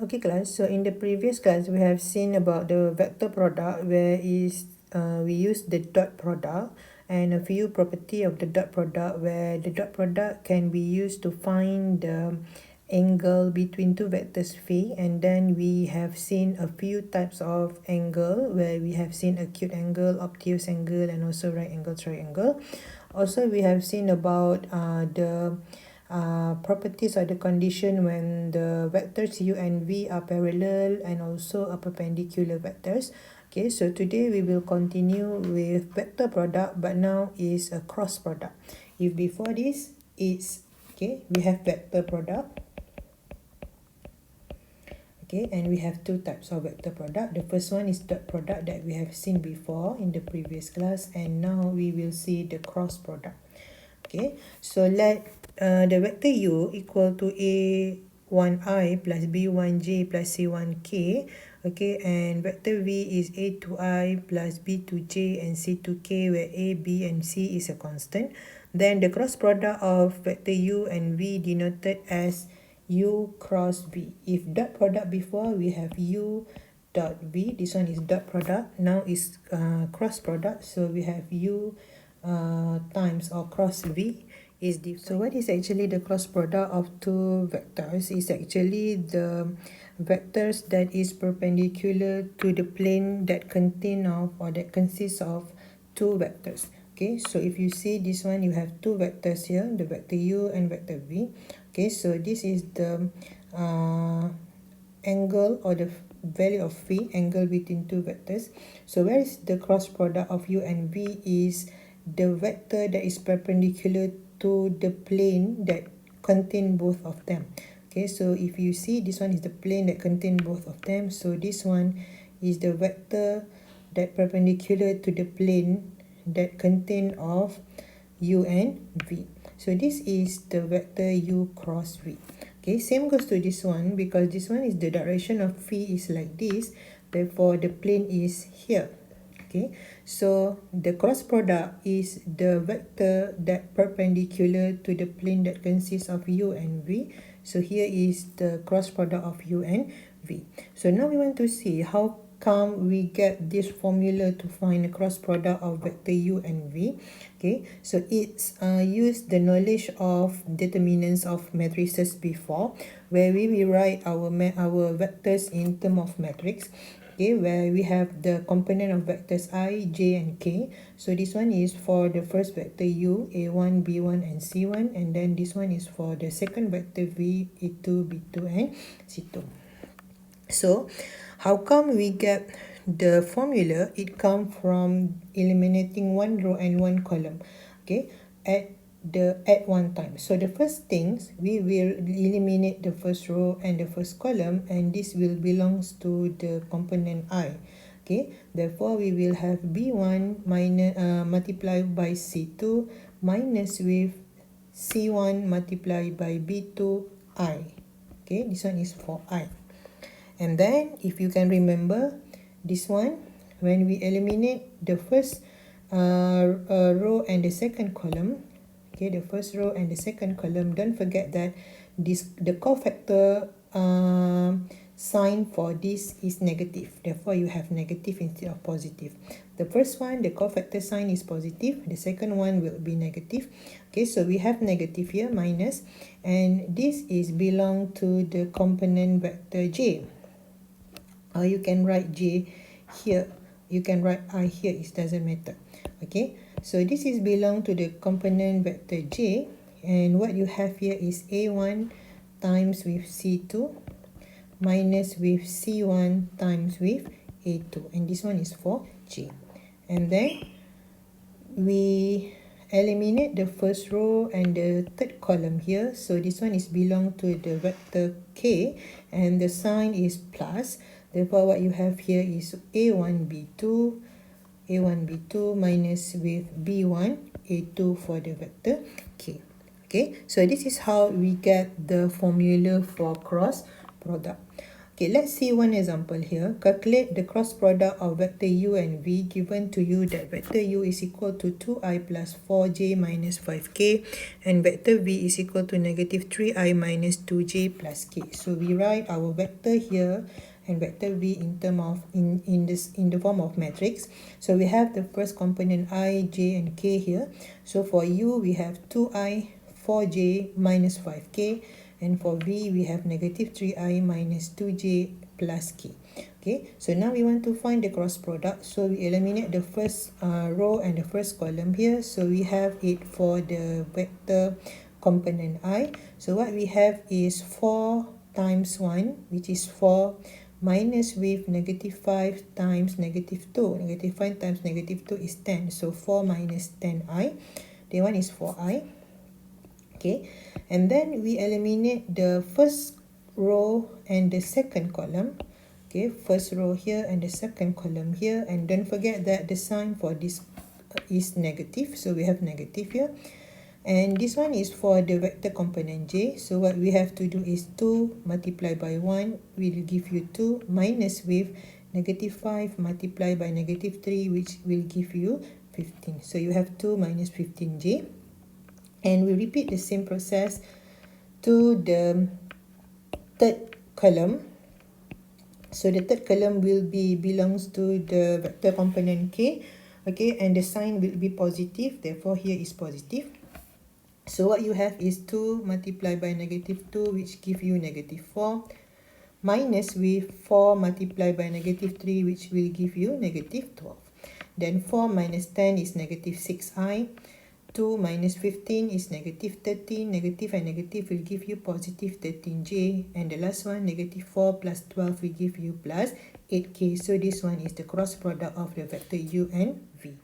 Okay class, so in the previous class we have seen about the vector product where we use the dot product and a few property of the dot product where the dot product can be used to find the angle between two vectors phi, and then we have seen a few types of angle where we have seen acute angle, obtuse angle, and also right angle triangle. Also we have seen about the properties or the condition when the vectors u and v are parallel and also are perpendicular vectors. Okay, so today we will continue with vector product, but now is a cross product. If before this it's okay, we have vector product. Okay, and we have two types of vector product. The first one is dot product that we have seen before in the previous class, and now we will see the cross product. Okay, so let the vector u equal to a1i plus b1j plus c1k. Okay, and vector v is a2i plus b2j and c2k, where a, b, and c is a constant. Then the cross product of vector u and v denoted as u cross v. If dot product before, we have u dot v. This one is dot product. Now is cross product. So we have u times or cross v is defined. So what is actually the cross product of two vectors? Is actually the vectors that is perpendicular to the plane that contain of or that consists of two vectors. Okay, so if you see this one, you have two vectors here, the vector u and vector v. Okay, so this is the angle or the value of phi, angle between two vectors. So where is the cross product of u and v is the vector that is perpendicular to the plane that contain both of them. Okay, so if you see this one is the plane that contain both of them, so this one is the vector that perpendicular to the plane that contain of u and v. So this is the vector u cross v. Okay, same goes to this one, because this one is the direction of phi is like this, therefore the plane is here. Okay, so the cross product is the vector that perpendicular to the plane that consists of u and v. So here is the cross product of u and v. So now we want to see how come we get this formula to find the cross product of vector u and v. Okay, so it's use the knowledge of determinants of matrices before, where we will write our vectors in term of matrix. Okay, where we have the component of vectors I, j, and k. So this one is for the first vector u, a1, b1, and c1, and then this one is for the second vector v, a2, b2, and c2. So how come we get the formula? It comes from eliminating one row and one column, okay, at one time. So the first things, we will eliminate the first row and the first column, and this will belongs to the component I. Okay, therefore we will have b1 minus multiplied by c2 minus with c1 multiplied by b2 I. Okay, this one is for I. And then if you can remember this one, when we eliminate the first row and the second column, okay, the first row and the second column, don't forget that the cofactor sign for this is negative, therefore you have negative instead of positive. The first one, the cofactor sign is positive, the second one will be negative. Okay, so we have negative here, minus, and this is belong to the component vector j. Or you can write j here, you can write I here, it doesn't matter. Okay, so this is belong to the component vector j, and what you have here is a1 times with c2 minus with c1 times with a2, and this one is for j. And then we eliminate the first row and the third column here, so this one is belong to the vector k, and the sign is plus. Therefore, what you have here is a1 b2 minus with b1 a2 for the vector k. Okay, so this is how we get the formula for cross product. Okay, let's see one example here. Calculate the cross product of vector u and v given to you that vector u is equal to 2i plus 4j minus 5k and vector v is equal to negative 3i minus 2j plus k. So we write our vector here and vector v in term of in the form of matrix. So we have the first component I, j and k here. So for u we have 2i, 4j minus 5k, and for v we have negative 3i minus 2j plus k. Okay, so now we want to find the cross product. So we eliminate the first row and the first column here. So we have it for the vector component I. So what we have is 4 times 1, which is 4, minus with negative 5 times negative 2. Negative 5 times negative 2 is 10. So 4 minus 10i. The one is 4i. Okay, and then we eliminate the first row and the second column. Okay, first row here and the second column here, and don't forget that the sign for this is negative, so we have negative here. And this one is for the vector component j. So what we have to do is 2 multiplied by 1 will give you 2, minus with negative 5 multiplied by negative 3, which will give you 15. So you have 2 minus 15j. And we repeat the same process to the third column. So the third column will belongs to the vector component k. Okay, and the sign will be positive, therefore here is positive. So what you have is 2 multiplied by negative 2, which give you negative 4, minus with 4 multiplied by negative 3, which will give you negative 12. Then 4 minus 10 is negative 6i. 2 minus 15 is negative 13. Negative and negative will give you positive 13j. And the last one, negative 4 plus 12 will give you plus 8k. So this one is the cross product of the vector u and v.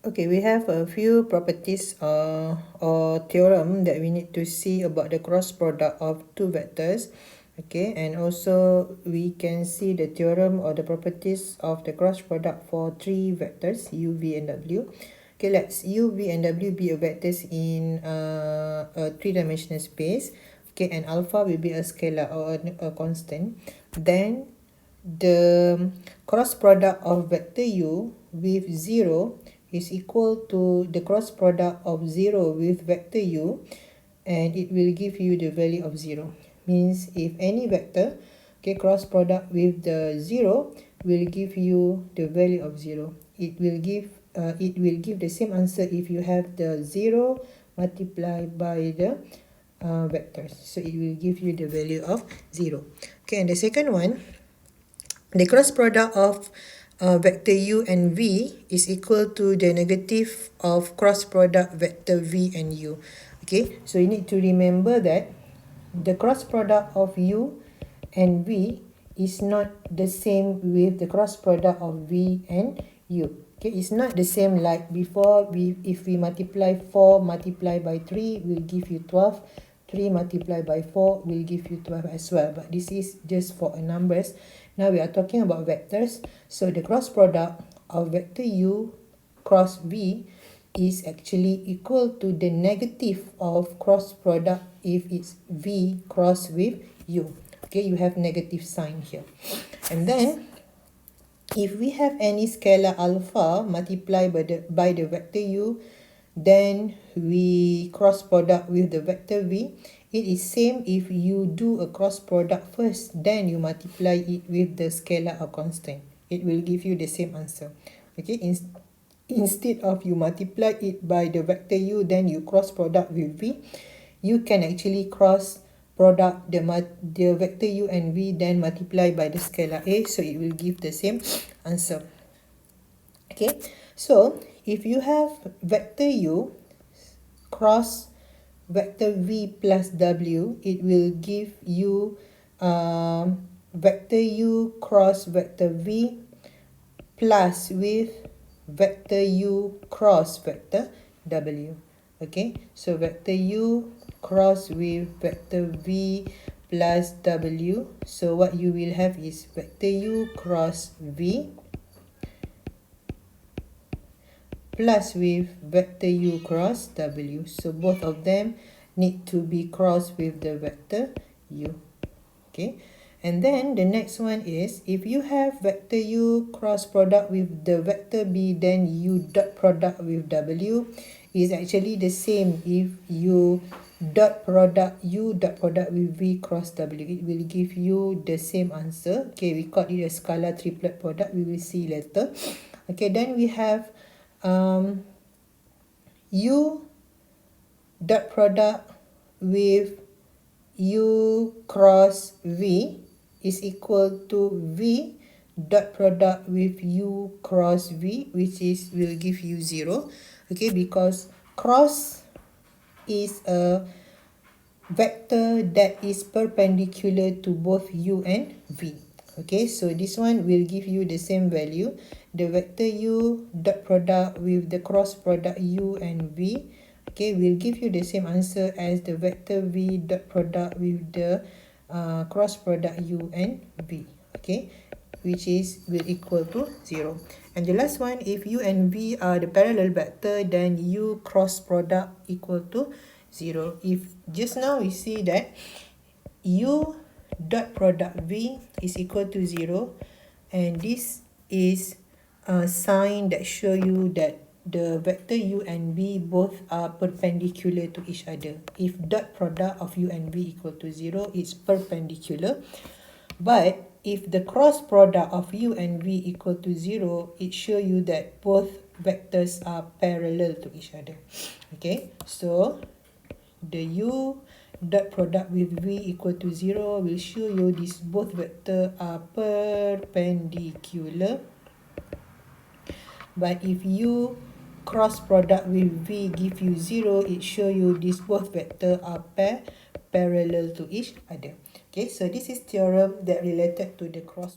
Okay, we have a few properties or theorem that we need to see about the cross product of two vectors. Okay, and also we can see the theorem or the properties of the cross product for three vectors u, v and w. Okay, let's u, v and w be a vectors in a three-dimensional space. Okay, and alpha will be a scalar or a constant. Then the cross product of vector u with 0 is equal to the cross product of 0 with vector u, and it will give you the value of 0. Means if any vector, okay, cross product with the 0 will give you the value of 0. It will give the same answer if you have the 0 multiplied by the vectors. So it will give you the value of 0. Okay, and the second one, the cross product of vector u and v is equal to the negative of cross product vector v and u. Okay, so you need to remember that the cross product of u and v is not the same with the cross product of v and u. Okay, it's not the same like before. If we multiply 4 multiplied by 3 will give you 12. 3 multiplied by 4 will give you 12 as well. But this is just for numbers. Now we are talking about vectors. So the cross product of vector u cross v is actually equal to the negative of cross product if it's v cross with u. Okay, you have negative sign here. And then if we have any scalar alpha multiplied by the vector u, then we cross product with the vector v. It is same if you do a cross product first, then you multiply it with the scalar or constant. It will give you the same answer. Okay, instead of you multiply it by the vector u, then you cross product with v, you can actually cross product the vector u and v, then multiply by the scalar a, so it will give the same answer. Okay, so if you have vector u cross vector v plus w, it will give you vector u cross vector v plus with vector u cross vector w. Okay, so vector u cross with vector v plus w. So what you will have is vector u cross v plus with vector u cross w. So both of them need to be crossed with the vector u. Okay, And then the next one is, if you have vector u cross product with the vector b, then u dot product with w is actually the same if u dot product with v cross w. It will give you the same answer. Okay, we call it a scalar triplet product. We will see later. Okay, then we have u dot product with u cross v is equal to v dot product with u cross v, which is will give you 0. Okay, because cross is a vector that is perpendicular to both u and v. Okay, so this one will give you the same value. The vector u dot product with the cross product u and v, okay, will give you the same answer as the vector v dot product with the cross product u and v. Okay, which is will equal to 0. And the last one, if u and v are the parallel vector, then u cross product equal to 0. If just now we see that u dot product v is equal to 0, and this is a sign that show you that the vector u and v both are perpendicular to each other. If dot product of u and v equal to 0, it's perpendicular. But if the cross product of u and v equal to 0, it show you that both vectors are parallel to each other. Okay, so the u dot product with v equal to 0 will show you these both vectors are perpendicular. But if u cross product with v give you 0, it show you these both vectors are parallel to each other. Okay, so this is theorem that related to the cross